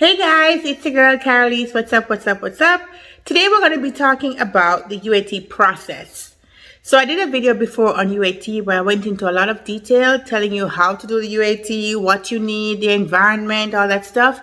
Hey guys, it's your girl Karaleise. What's up, what's up, what's up? Today we're going to be talking about the UAT process. So I did a video before on UAT where I went into a lot of detail telling you how to do the UAT, what you need, the environment, all that stuff.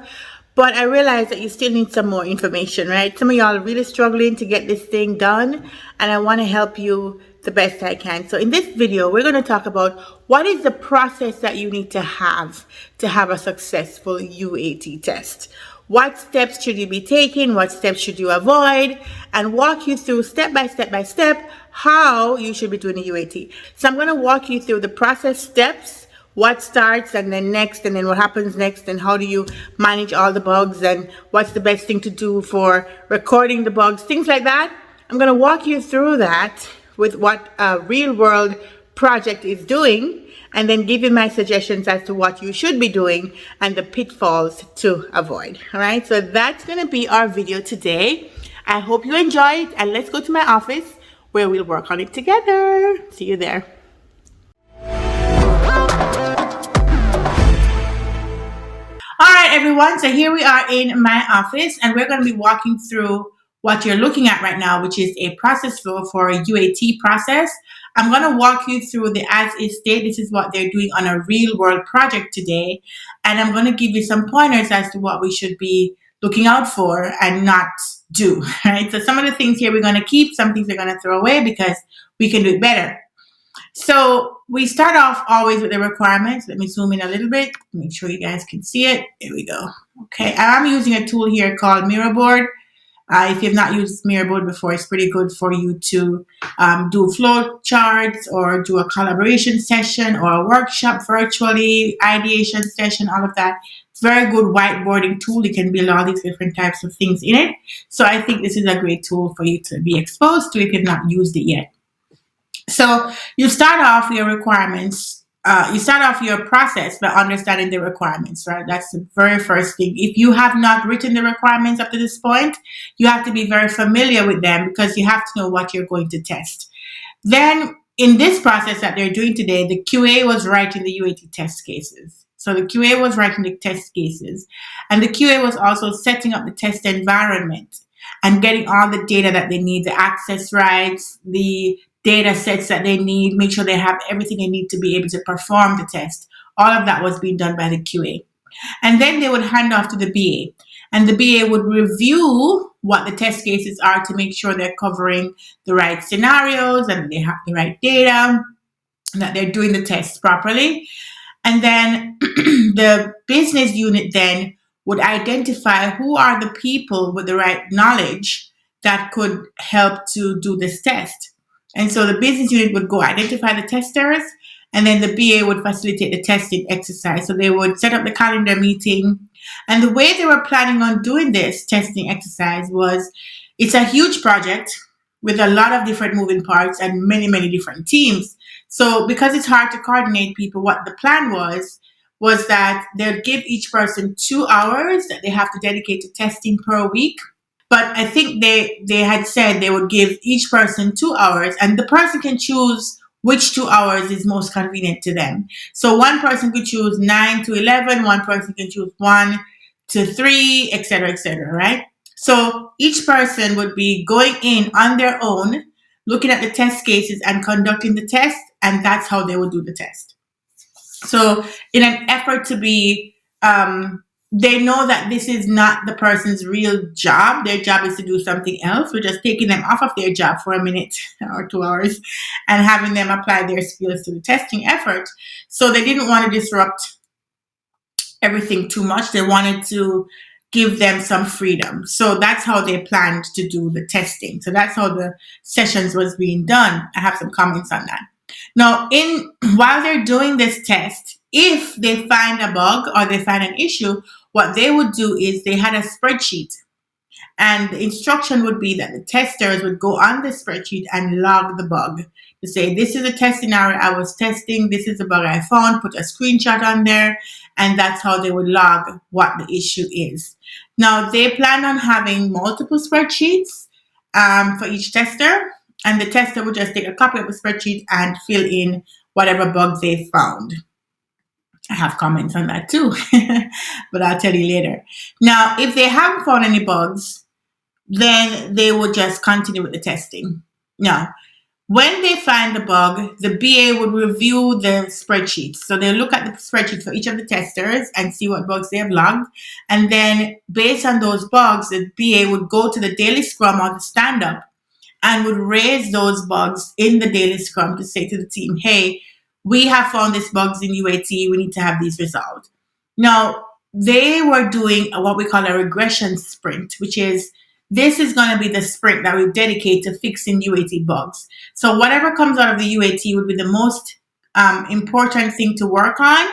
But I realized that you still need some more information, right? Some of y'all are really struggling to get this thing done, and I want to help you the best I can. So in this video, we're going to talk about what is the process that you need to have a successful UAT test. What steps should you be taking? What steps should you avoid? And walk you through step by step how you should be doing the UAT. So I'm going to walk you through the process steps, what starts and then next, and then what happens next, and how do you manage all the bugs, and what's the best thing to do for recording the bugs, things like that. I'm going to walk you through that with what a real world project is doing, and then give you my suggestions as to what you should be doing and the pitfalls to avoid. All right, so that's going to be our video today. I hope you enjoy it, and let's go to my office where we'll work on it together. See you there. All right, everyone, so here we are in my office, and we're going to be walking through what you're looking at right now, which is a process flow for a UAT process. I'm going to walk you through the as-is state. This is what they're doing on a real-world project today, and I'm going to give you some pointers as to what we should be looking out for and not do, right? So some of the things here we're going to keep, some things we're going to throw away because we can do it better. So we start off always with the requirements. Let me zoom in a little bit, make sure you guys can see it. There we go. Okay, I'm using a tool here called Mirrorboard. If you've not used Mirrorboard before, it's pretty good for you to do flow charts or do a collaboration session or a workshop virtually, ideation session, all of that. It's a very good whiteboarding tool. You can build all these different types of things in it. So I think this is a great tool for you to be exposed to if you've not used it yet. So you start off your requirements. You start off your process by understanding the requirements, right? That's the very first thing. If you have not written the requirements up to this point, you have to be very familiar with them because you have to know what you're going to test. Then in this process that they're doing today, the QA was writing the UAT test cases. So the QA was writing the test cases, and the QA was also setting up the test environment and getting all the data that they need, the access rights, the data sets that they need, make sure they have everything they need to be able to perform the test. All of that was being done by the QA. And then they would hand off to the BA. And the BA would review what the test cases are to make sure they're covering the right scenarios and they have the right data, and that they're doing the tests properly. And then the business unit then would identify who are the people with the right knowledge that could help to do this test. And so the business unit would go identify the testers, and then the BA would facilitate the testing exercise. So they would set up the calendar meeting. And the way they were planning on doing this testing exercise was, it's a huge project with a lot of different moving parts and many, many different teams. So because it's hard to coordinate people, what the plan was that they'll give each person 2 hours that they have to dedicate to testing per week. But I think they had said they would give each person 2 hours, and the person can choose which 2 hours is most convenient to them. So one person could choose 9 to 11, one person can choose 1 to 3, etc., right? So each person would be going in on their own, looking at the test cases and conducting the test, and that's how they would do the test. So in an effort to be they know that this is not the person's real job. Their job is to do something else. We're just taking them off of their job for a minute or 2 hours and having them apply their skills to the testing effort. So they didn't want to disrupt everything too much. They wanted to give them some freedom. So that's how they planned to do the testing. So that's how the sessions was being done. I have some comments on that. Now, while they're doing this test, if they find a bug or they find an issue, what they would do is they had a spreadsheet, and the instruction would be that the testers would go on the spreadsheet and log the bug to say, this is a test scenario I was testing, this is a bug I found, put a screenshot on there, and that's how they would log what the issue is. Now, they plan on having multiple spreadsheets for each tester, and the tester would just take a copy of the spreadsheet and fill in whatever bug they found. I have comments on that too, but I'll tell you later. Now, if they haven't found any bugs, then they will just continue with the testing. Now, when they find the bug, the BA would review the spreadsheets. So they look at the spreadsheet for each of the testers and see what bugs they have logged. And then based on those bugs, the BA would go to the daily scrum or the stand up and would raise those bugs in the daily scrum to say to the team, hey, we have found these bugs in UAT. We need to have these resolved. Now, they were doing what we call a regression sprint, which is this is going to be the sprint that we dedicate to fixing UAT bugs. So whatever comes out of the UAT would be the most important thing to work on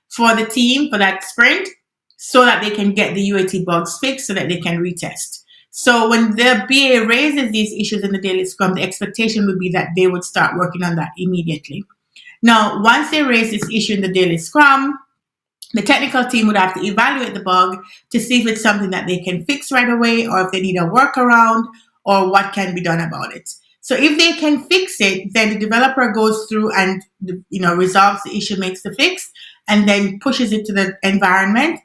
for the team for that sprint so that they can get the UAT bugs fixed so that they can retest. So when the BA raises these issues in the daily scrum, the expectation would be that they would start working on that immediately. Now, once they raise this issue in the daily scrum, the technical team would have to evaluate the bug to see if it's something that they can fix right away or if they need a workaround or what can be done about it. So if they can fix it, then the developer goes through and resolves the issue, makes the fix, and then pushes it to the environment,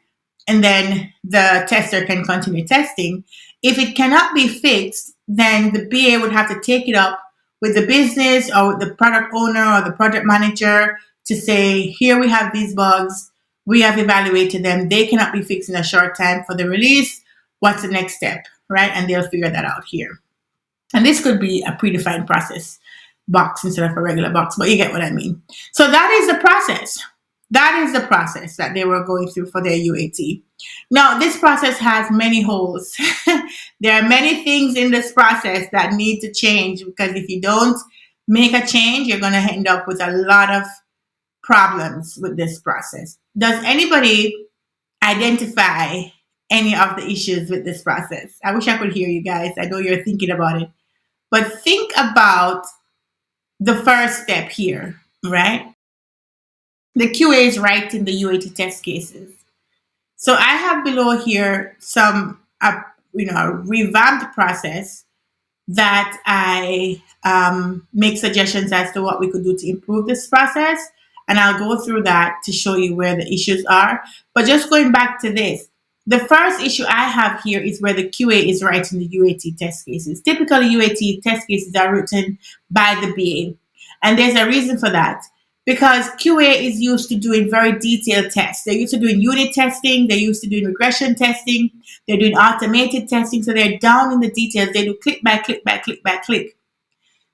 and then the tester can continue testing. If it cannot be fixed, then the BA would have to take it up with the business or with the product owner or the project manager to say, here we have these bugs. We have evaluated them. They cannot be fixed in a short time for the release. What's the next step, right? And they'll figure that out here. And this could be a predefined process box instead of a regular box, but you get what I mean. So that is the process. That is the process that they were going through for their UAT. Now, this process has many holes. There are many things in this process that need to change because if you don't make a change, you're going to end up with a lot of problems with this process. Does anybody identify any of the issues with this process? I wish I could hear you guys. I know you're thinking about it. But think about the first step here, right? The QA is writing the UAT test cases. So I have below here some, a revamped process that I make suggestions as to what we could do to improve this process. And I'll go through that to show you where the issues are. But just going back to this, the first issue I have here is where the QA is writing the UAT test cases. Typically, UAT test cases are written by the BA. And there's a reason for that. Because QA is used to doing very detailed tests. They're used to doing unit testing. They're used to doing regression testing. They're doing automated testing. So they're down in the details. They do click by click by click by click.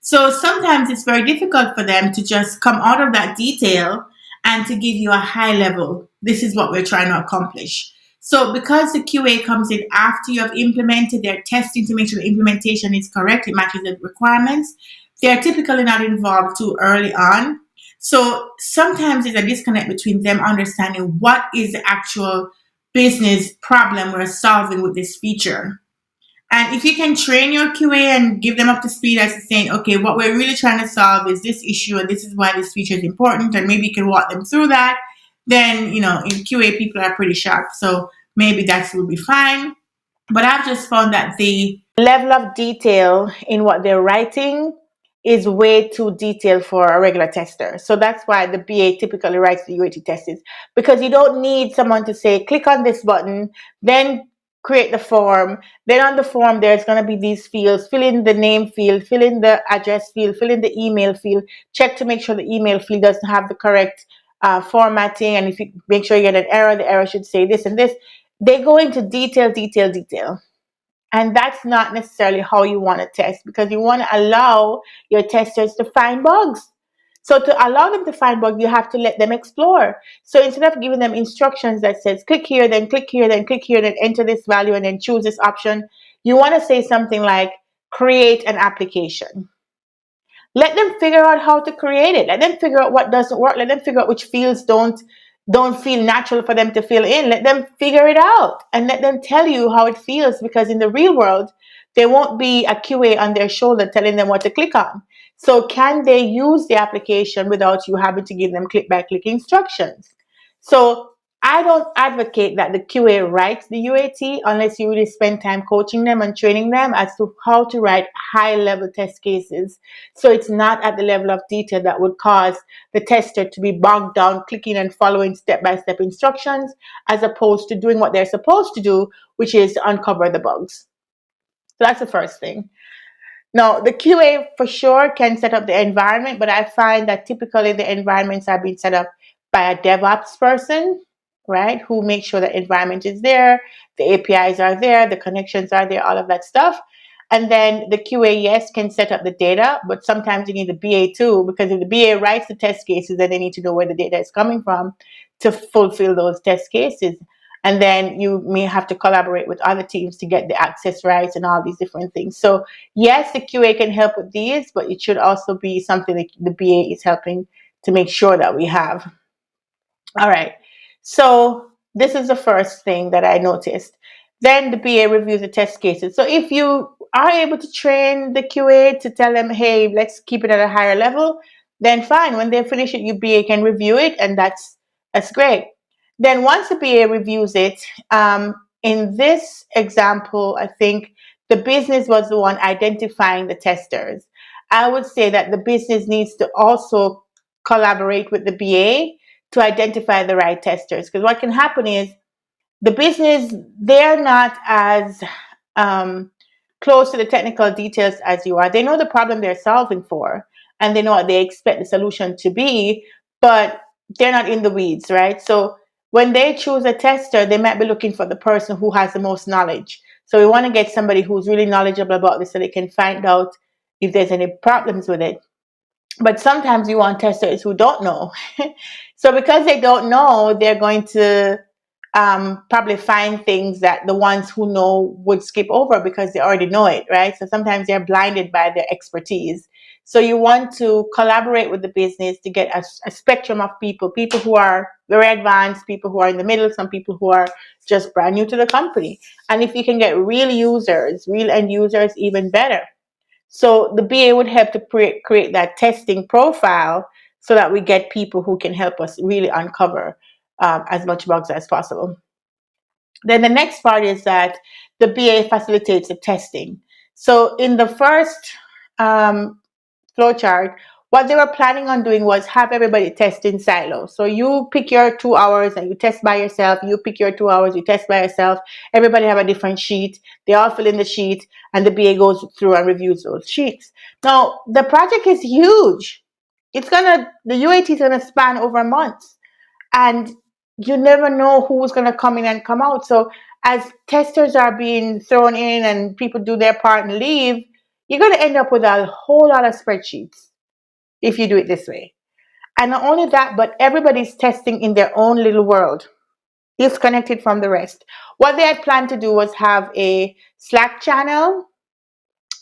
So sometimes it's very difficult for them to just come out of that detail and to give you a high level. This is what we're trying to accomplish. So because the QA comes in after you have implemented, they're testing to make sure the implementation is correct, it matches the requirements. They're typically not involved too early on. So sometimes there's a disconnect between them understanding what is the actual business problem we're solving with this feature. And if you can train your QA and give them up to speed as to saying, okay, what we're really trying to solve is this issue and this is why this feature is important, and maybe you can walk them through that, then, in QA, people are pretty sharp. So maybe that will be fine. But I've just found that the level of detail in what they're writing is way too detailed for a regular tester. So that's why the BA typically writes the UAT tests, because you don't need someone to say, click on this button, then create the form. Then on the form, there's going to be these fields. Fill in the name field, fill in the address field, fill in the email field, check to make sure the email field doesn't have the correct formatting. And if you make sure you get an error, the error should say this and this. They go into detail, detail, detail. And that's not necessarily how you want to test, because you want to allow your testers to find bugs. So to allow them to find bugs, you have to let them explore. So instead of giving them instructions that says, click here, then click here, then click here, then enter this value, and then choose this option, you want to say something like, create an application. Let them figure out how to create it. Let them figure out what doesn't work. Let them figure out which fields don't feel natural for them to fill in. Let them figure it out and let them tell you how it feels, because in the real world, there won't be a QA on their shoulder telling them what to click on. So can they use the application without you having to give them click by click instructions? So I don't advocate that the QA writes the UAT unless you really spend time coaching them and training them as to how to write high level test cases. So it's not at the level of detail that would cause the tester to be bogged down clicking and following step by step instructions as opposed to doing what they're supposed to do, which is to uncover the bugs. So that's the first thing. Now, the QA for sure can set up the environment, but I find that typically the environments are being set up by a DevOps person, right? Who makes sure the environment is there, the APIs are there, the connections are there, all of that stuff. And then the QA, yes, can set up the data, but sometimes you need the BA too, because if the BA writes the test cases, then they need to know where the data is coming from to fulfill those test cases. And then you may have to collaborate with other teams to get the access rights and all these different things. So yes, the QA can help with these, but it should also be something that the BA is helping to make sure that we have. All right. So this is the first thing that I noticed. Then the BA reviews the test cases. So if you are able to train the QA to tell them, hey, let's keep it at a higher level, then fine. When they finish it, your BA can review it, and that's great. Then once the BA reviews it, in this example, I think the business was the one identifying the testers. I would say that the business needs to also collaborate with the BA to identify the right testers. Because what can happen is the business, they're not as close to the technical details as you are. They know the problem they're solving for, and they know what they expect the solution to be, but they're not in the weeds, right? So when they choose a tester, they might be looking for the person who has the most knowledge. So we want to get somebody who's really knowledgeable about this so they can find out if there's any problems with it. But sometimes you want testers who don't know. So because they don't know, they're going to probably find things that the ones who know would skip over because they already know it, right? So sometimes they're blinded by their expertise. So you want to collaborate with the business to get a spectrum of people who are very advanced, people who are in the middle, some people who are just brand new to the company. And if you can get real users, real end users, even better. So the BA would help to create that testing profile so that we get people who can help us really uncover as much bugs as possible. Then the next part is that the BA facilitates the testing. So in the first flowchart, what they were planning on doing was have everybody test in silos. So you pick your 2 hours and you test by yourself. You pick your 2 hours, you test by yourself. Everybody have a different sheet. They all fill in the sheet, and the BA goes through and reviews those sheets. Now the project is huge. The UAT is gonna span over months, and you never know who's gonna come in and come out. So as testers are being thrown in and people do their part and leave, you're going to end up with a whole lot of spreadsheets if you do it this way. And not only that, but everybody's testing in their own little world, disconnected from the rest. What they had planned to do was have a Slack channel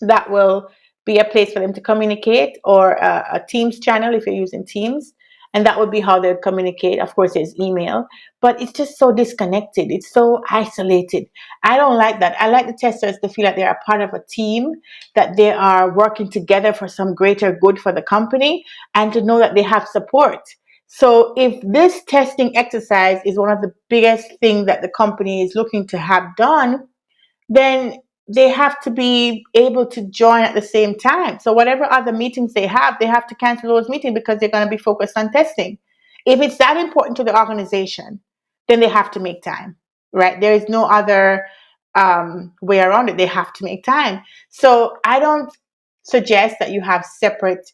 that will be a place for them to communicate, or a Teams channel if you're using Teams. And that would be how they communicate. Of course, there's email, but it's just so disconnected. It's so isolated. I don't like that. I like the testers to feel like they're a part of a team, that they are working together for some greater good for the company, and to know that they have support. So if this testing exercise is one of the biggest things that the company is looking to have done, then they have to be able to join at the same time. So whatever other meetings they have to cancel those meetings because they're going to be focused on testing. If it's that important to the organization, then they have to make time, right? There is no other way around it. They have to make time. So I don't suggest that you have separate,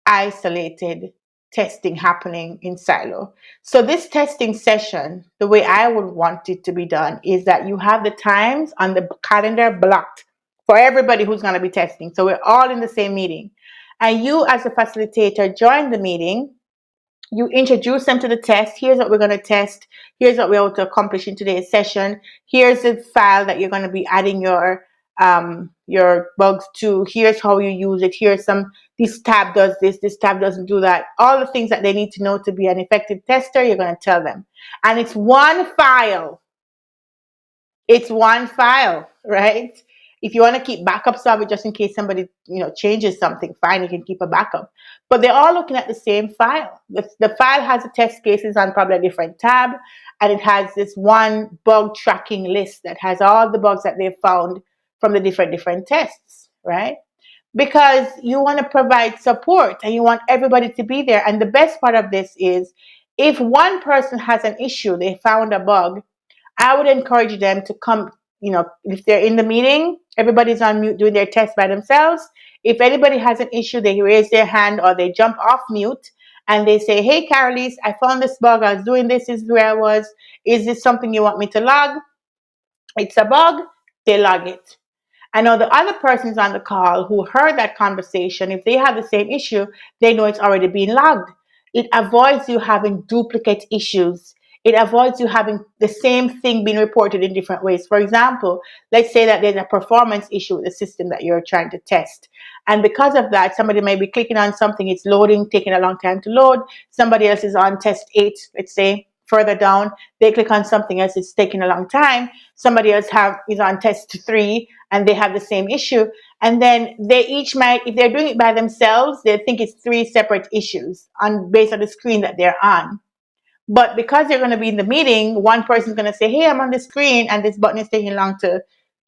isolated testing happening in silo. So this testing session, the way I would want it to be done is that you have the times on the calendar blocked for everybody who's going to be testing. So we're all in the same meeting. And you as a facilitator join the meeting. You introduce them to the test. Here's what we're going to test. Here's what we're able to accomplish in today's session. Here's the file that you're going to be adding your bugs to. Here's how you use it. This tab does this tab doesn't do that. All the things that they need to know to be an effective tester, you're going to tell them. And it's one file. It's one file, right? If you want to keep backups of it just in case somebody, changes something, fine, you can keep a backup. But they're all looking at the same file. The file has the test cases on probably a different tab, and it has this one bug tracking list that has all the bugs that they've found from the different tests, right? Because you want to provide support and you want everybody to be there. And the best part of this is if one person has an issue, they found a bug, I would encourage them to come, if they're in the meeting, everybody's on mute doing their test by themselves. If anybody has an issue, they raise their hand or they jump off mute and they say, hey, Karaleise, I found this bug. I was doing this. This is where I was. Is this something you want me to log? It's a bug. They log it. I know the other persons on the call who heard that conversation, if they have the same issue, they know it's already been logged. It avoids you having duplicate issues. It avoids you having the same thing being reported in different ways. For example, let's say that there's a performance issue with the system that you're trying to test. And because of that, somebody may be clicking on something, it's loading, taking a long time to load. Somebody else is on test 8, let's say, further down. They click on something else, it's taking a long time. Somebody else is on test 3 and they have the same issue. And then they each might, if they're doing it by themselves, they think it's 3 separate issues based on the screen that they're on. But because they're going to be in the meeting, one person's going to say, hey, I'm on the screen and this button is taking long to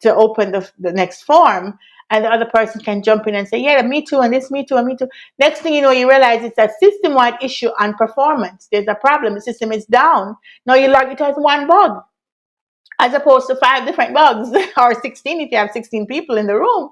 open the next form. And the other person can jump in and say, yeah, me too, and this, me too, and me too. Next thing you know, you realize it's a system-wide issue on performance. There's a problem. The system is down. Now you log it as one bug as opposed to 5 different bugs or 16 if you have 16 people in the room.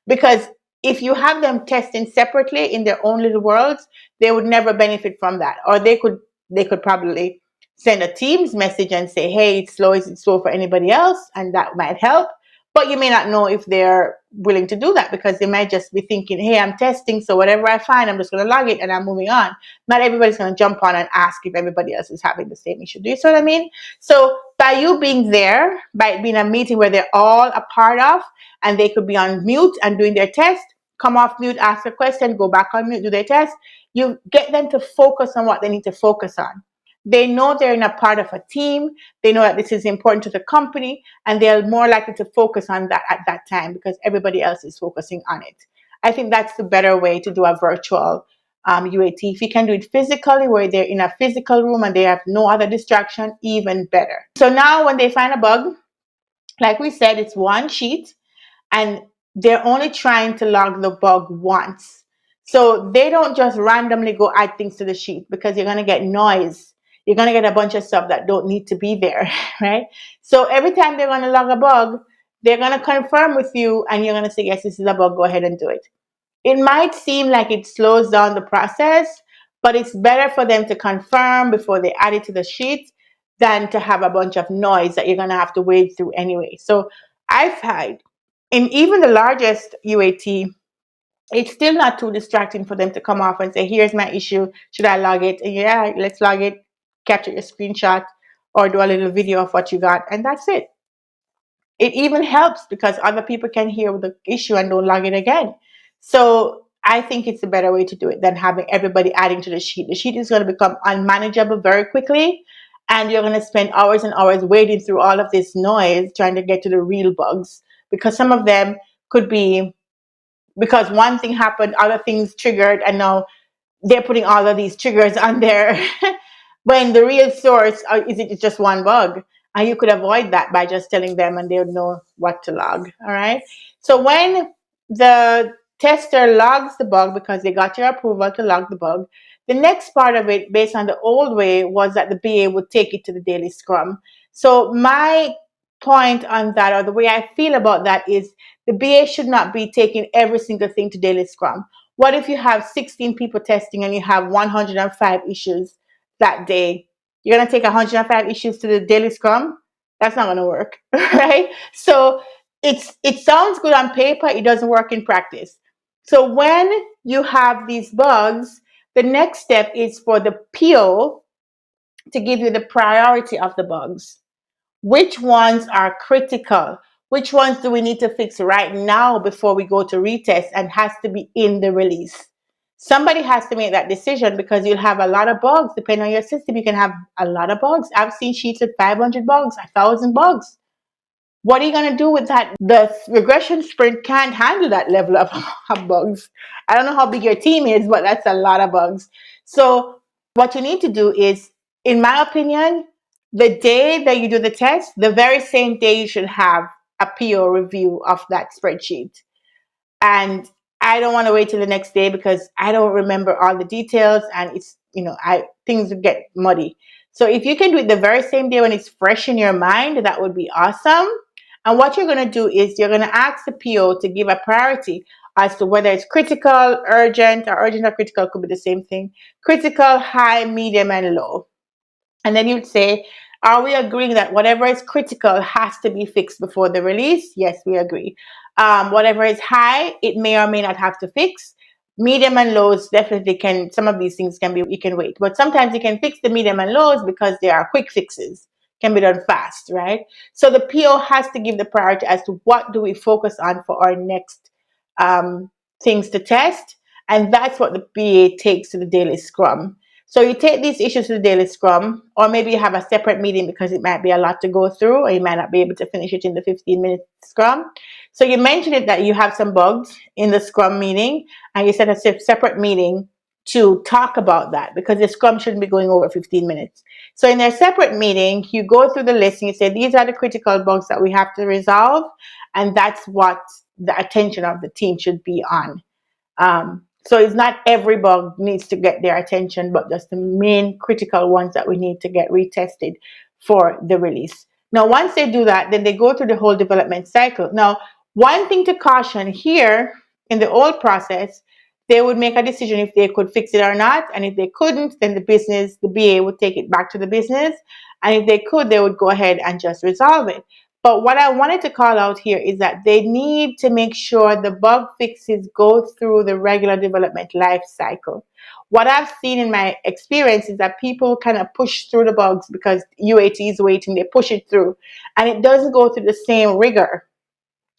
Because if you have them testing separately in their own little worlds, they would never benefit from that. Or they could probably send a Teams message and say, hey, it's slow. Is it slow for anybody else? And that might help. But you may not know if they're willing to do that because they might just be thinking, hey, I'm testing, so whatever I find, I'm just going to log it and I'm moving on. Not everybody's going to jump on and ask if everybody else is having the same issue. Do you see what I mean? So by you being there, by being a meeting where they're all a part of, and they could be on mute and doing their test, come off mute, ask a question, go back on mute, do their test, you get them to focus on what they need to focus on. They know they're in a part of a team. They know that this is important to the company, and they're more likely to focus on that at that time because everybody else is focusing on it. I think that's the better way to do a virtual UAT. If you can do it physically, where they're in a physical room and they have no other distraction, even better. So now when they find a bug, like we said, it's one sheet, and they're only trying to log the bug once. So they don't just randomly go add things to the sheet because you're going to get noise. You're going to get a bunch of stuff that don't need to be there, right? So every time they're going to log a bug, they're going to confirm with you and you're going to say, yes, this is a bug, go ahead and do it. It might seem like it slows down the process, but it's better for them to confirm before they add it to the sheet than to have a bunch of noise that you're going to have to wade through anyway. So I've had, in even the largest UAT, it's still not too distracting for them to come off and say, here's my issue, should I log it? And yeah, let's log it, capture your screenshot, or do a little video of what you got, and that's it. It even helps because other people can hear the issue and don't log it again. So I think it's a better way to do it than having everybody adding to the sheet. The sheet is going to become unmanageable very quickly, and you're going to spend hours and hours wading through all of this noise trying to get to the real bugs, because some of them could be because one thing happened, other things triggered, and now they're putting all of these triggers on there when the real source is it just one bug. And you could avoid that by just telling them and they would know what to log. All right. So when the tester logs the bug because they got your approval to log the bug, the next part of it, based on the old way, was that the BA would take it to the daily scrum. So my point on that, or the way I feel about that, is the BA should not be taking every single thing to daily scrum. What if you have 16 people testing and you have 105 issues that day? You're going to take 105 issues to the daily scrum? That's not going to work, right? So it sounds good on paper. It doesn't work in practice. So when you have these bugs, the next step is for the PO to give you the priority of the bugs. Which ones are critical? Which ones do we need to fix right now before we go to retest and has to be in the release? Somebody has to make that decision because you'll have a lot of bugs. Depending on your system, you can have a lot of bugs. I've seen sheets with 500 bugs, 1,000 bugs. What are you going to do with that? The regression sprint can't handle that level of bugs. I don't know how big your team is, but that's a lot of bugs. So what you need to do is, in my opinion, the day that you do the test, the very same day you should have a PO review of that spreadsheet. And I don't want to wait till the next day because I don't remember all the details, and it's, things get muddy. So if you can do it the very same day when it's fresh in your mind, that would be awesome. And what you're going to do is you're going to ask the PO to give a priority as to whether it's critical, urgent, or urgent or critical could be the same thing. Critical, high, medium, and low. And then you'd say, are we agreeing that whatever is critical has to be fixed before the release? Yes, we agree. Whatever is high, it may or may not have to fix. Medium and lows definitely can, some of these things can be, you can wait. But sometimes you can fix the medium and lows because they are quick fixes, can be done fast, right? So the PO has to give the priority as to what do we focus on for our next things to test. And that's what the BA takes to the daily scrum. So you take these issues to the daily scrum, or maybe you have a separate meeting because it might be a lot to go through, or you might not be able to finish it in the 15-minute scrum. So you mentioned it that you have some bugs in the scrum meeting, and you set a separate meeting to talk about that because the scrum shouldn't be going over 15 minutes. So in their separate meeting, you go through the list and you say, these are the critical bugs that we have to resolve, and that's what the attention of the team should be on. So it's not every bug needs to get their attention, but just the main critical ones that we need to get retested for the release. Now, once they do that, then they go through the whole development cycle. Now, one thing to caution here, in the old process, they would make a decision if they could fix it or not. And if they couldn't, then the BA would take it back to the business. And if they could, they would go ahead and just resolve it. But what I wanted to call out here is that they need to make sure the bug fixes go through the regular development life cycle. What I've seen in my experience is that people kind of push through the bugs because UAT is waiting, they push it through, and it doesn't go through the same rigor.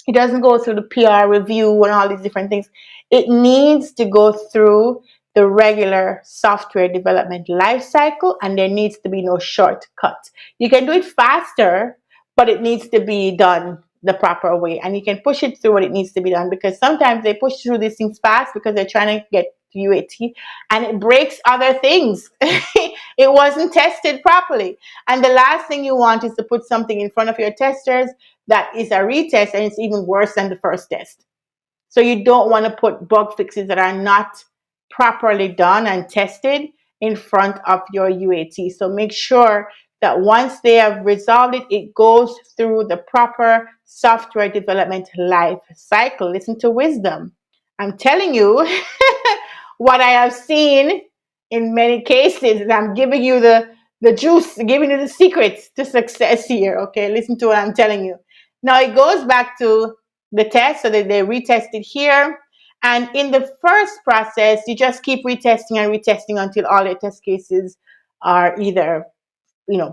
It doesn't go through the PR review and all these different things. It needs to go through the regular software development life cycle, and there needs to be no shortcut. You can do it faster, but it needs to be done the proper way, and you can push it through what it needs to be done, because sometimes they push through these things fast because they're trying to get to UAT, and it breaks other things. It wasn't tested properly, and the last thing you want is to put something in front of your testers that is a retest and it's even worse than the first test. So you don't want to put bug fixes that are not properly done and tested in front of your UAT. So make sure that once they have resolved it, it goes through the proper software development life cycle. Listen to wisdom. I'm telling you what I have seen in many cases, and I'm giving you the juice, giving you the secrets to success here. Okay, listen to what I'm telling you. Now it goes back to the test, so that they retest it here. And in the first process, you just keep retesting and retesting until all your test cases are either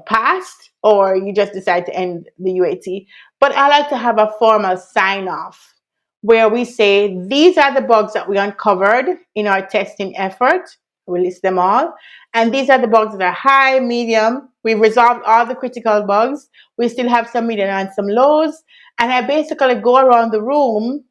passed, or you just decide to end the UAT. But I like to have a formal sign off where we say, these are the bugs that we uncovered in our testing effort. We list them all. And these are the bugs that are high, medium. We've resolved all the critical bugs. We still have some medium and some lows. And I basically go around the room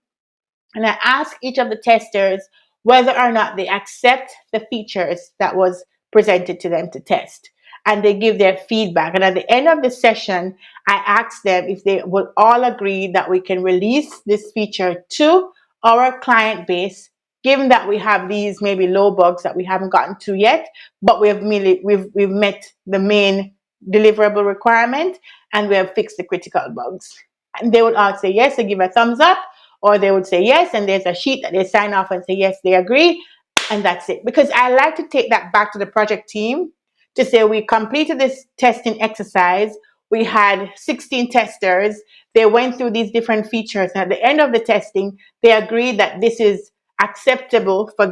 and I ask each of the testers whether or not they accept the features that was presented to them to test. And they give their feedback. And at the end of the session, I ask them if they will all agree that we can release this feature to our client base, given that we have these maybe low bugs that we haven't gotten to yet, but we've met the main deliverable requirement, and we have fixed the critical bugs. And they would all say yes and give a thumbs up, or they would say yes, and there's a sheet that they sign off and say yes, they agree, and that's it. Because I like to take that back to the project team to say, we completed this testing exercise. We had 16 testers. They went through these different features, and at the end of the testing, they agreed that this is acceptable for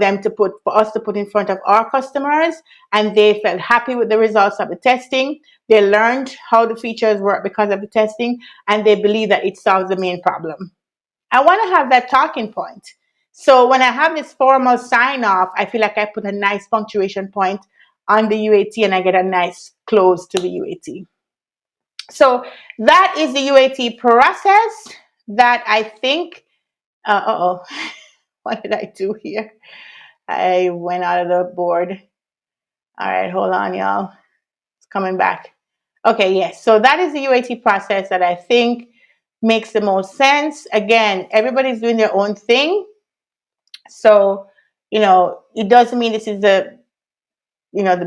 us to put in front of our customers, and they felt happy with the results of the testing. They learned how the features work because of the testing, and they believe that it solves the main problem. I want to have that talking point. So when I have this formal sign off, I feel like I put a nice punctuation point on the UAT, and I get a nice close to the UAT. So that is the UAT process that I think, what did I do here? I went out of the board. All right, hold on, y'all. It's coming back. Okay, yes. So that is the UAT process that I think makes the most sense. Again, everybody's doing their own thing. So, it doesn't mean this is the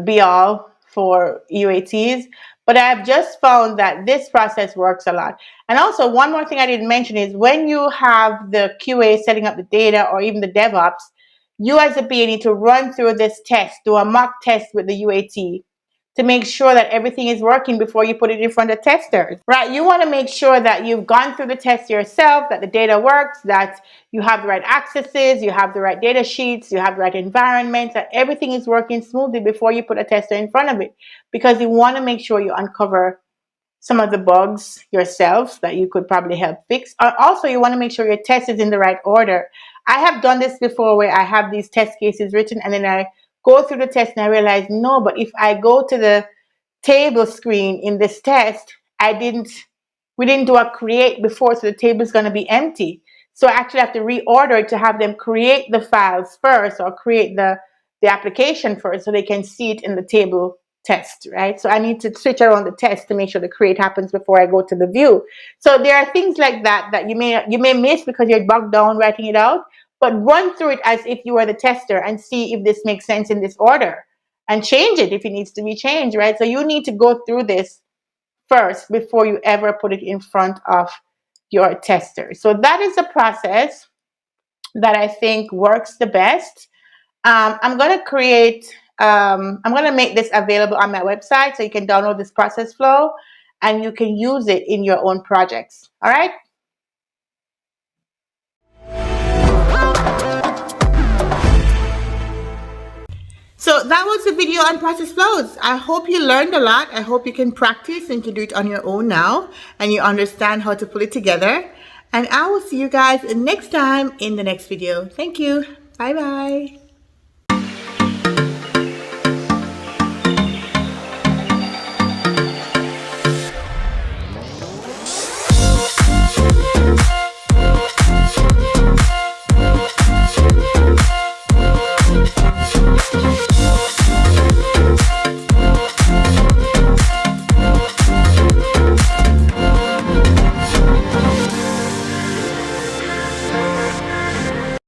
be all for UATs, but I've just found that this process works a lot. And also, one more thing I didn't mention is when you have the QA setting up the data or even the DevOps, you as a BA need to run through this test, do a mock test with the UAT to make sure that everything is working before you put it in front of testers, right? You want to make sure that you've gone through the test yourself, that the data works, that you have the right accesses, you have the right data sheets, you have the right environment, that everything is working smoothly before you put a tester in front of it. Because you want to make sure you uncover some of the bugs yourself that you could probably help fix. Also, you want to make sure your test is in the right order. I have done this before where I have these test cases written and then I go through the test and I realize, no, but if I go to the table screen in this test, we didn't do a create before, so the table is going to be empty. So I actually have to reorder it to have them create the files first or create the application first so they can see it in the table test, right? So I need to switch around the test to make sure the create happens before I go to the view. So there are things like that that you may miss because you're bogged down writing it out, but run through it as if you were the tester and see if this makes sense in this order and change it if it needs to be changed, right? So you need to go through this first before you ever put it in front of your tester. So that is the process that I think works the best. I'm going to I'm going to make this available on my website so you can download this process flow and you can use it in your own projects. All right. So that was the video on process flows. I hope you learned a lot. I hope you can practice and can do it on your own now and you understand how to put it together. And I will see you guys next time in the next video. Thank you. Bye bye.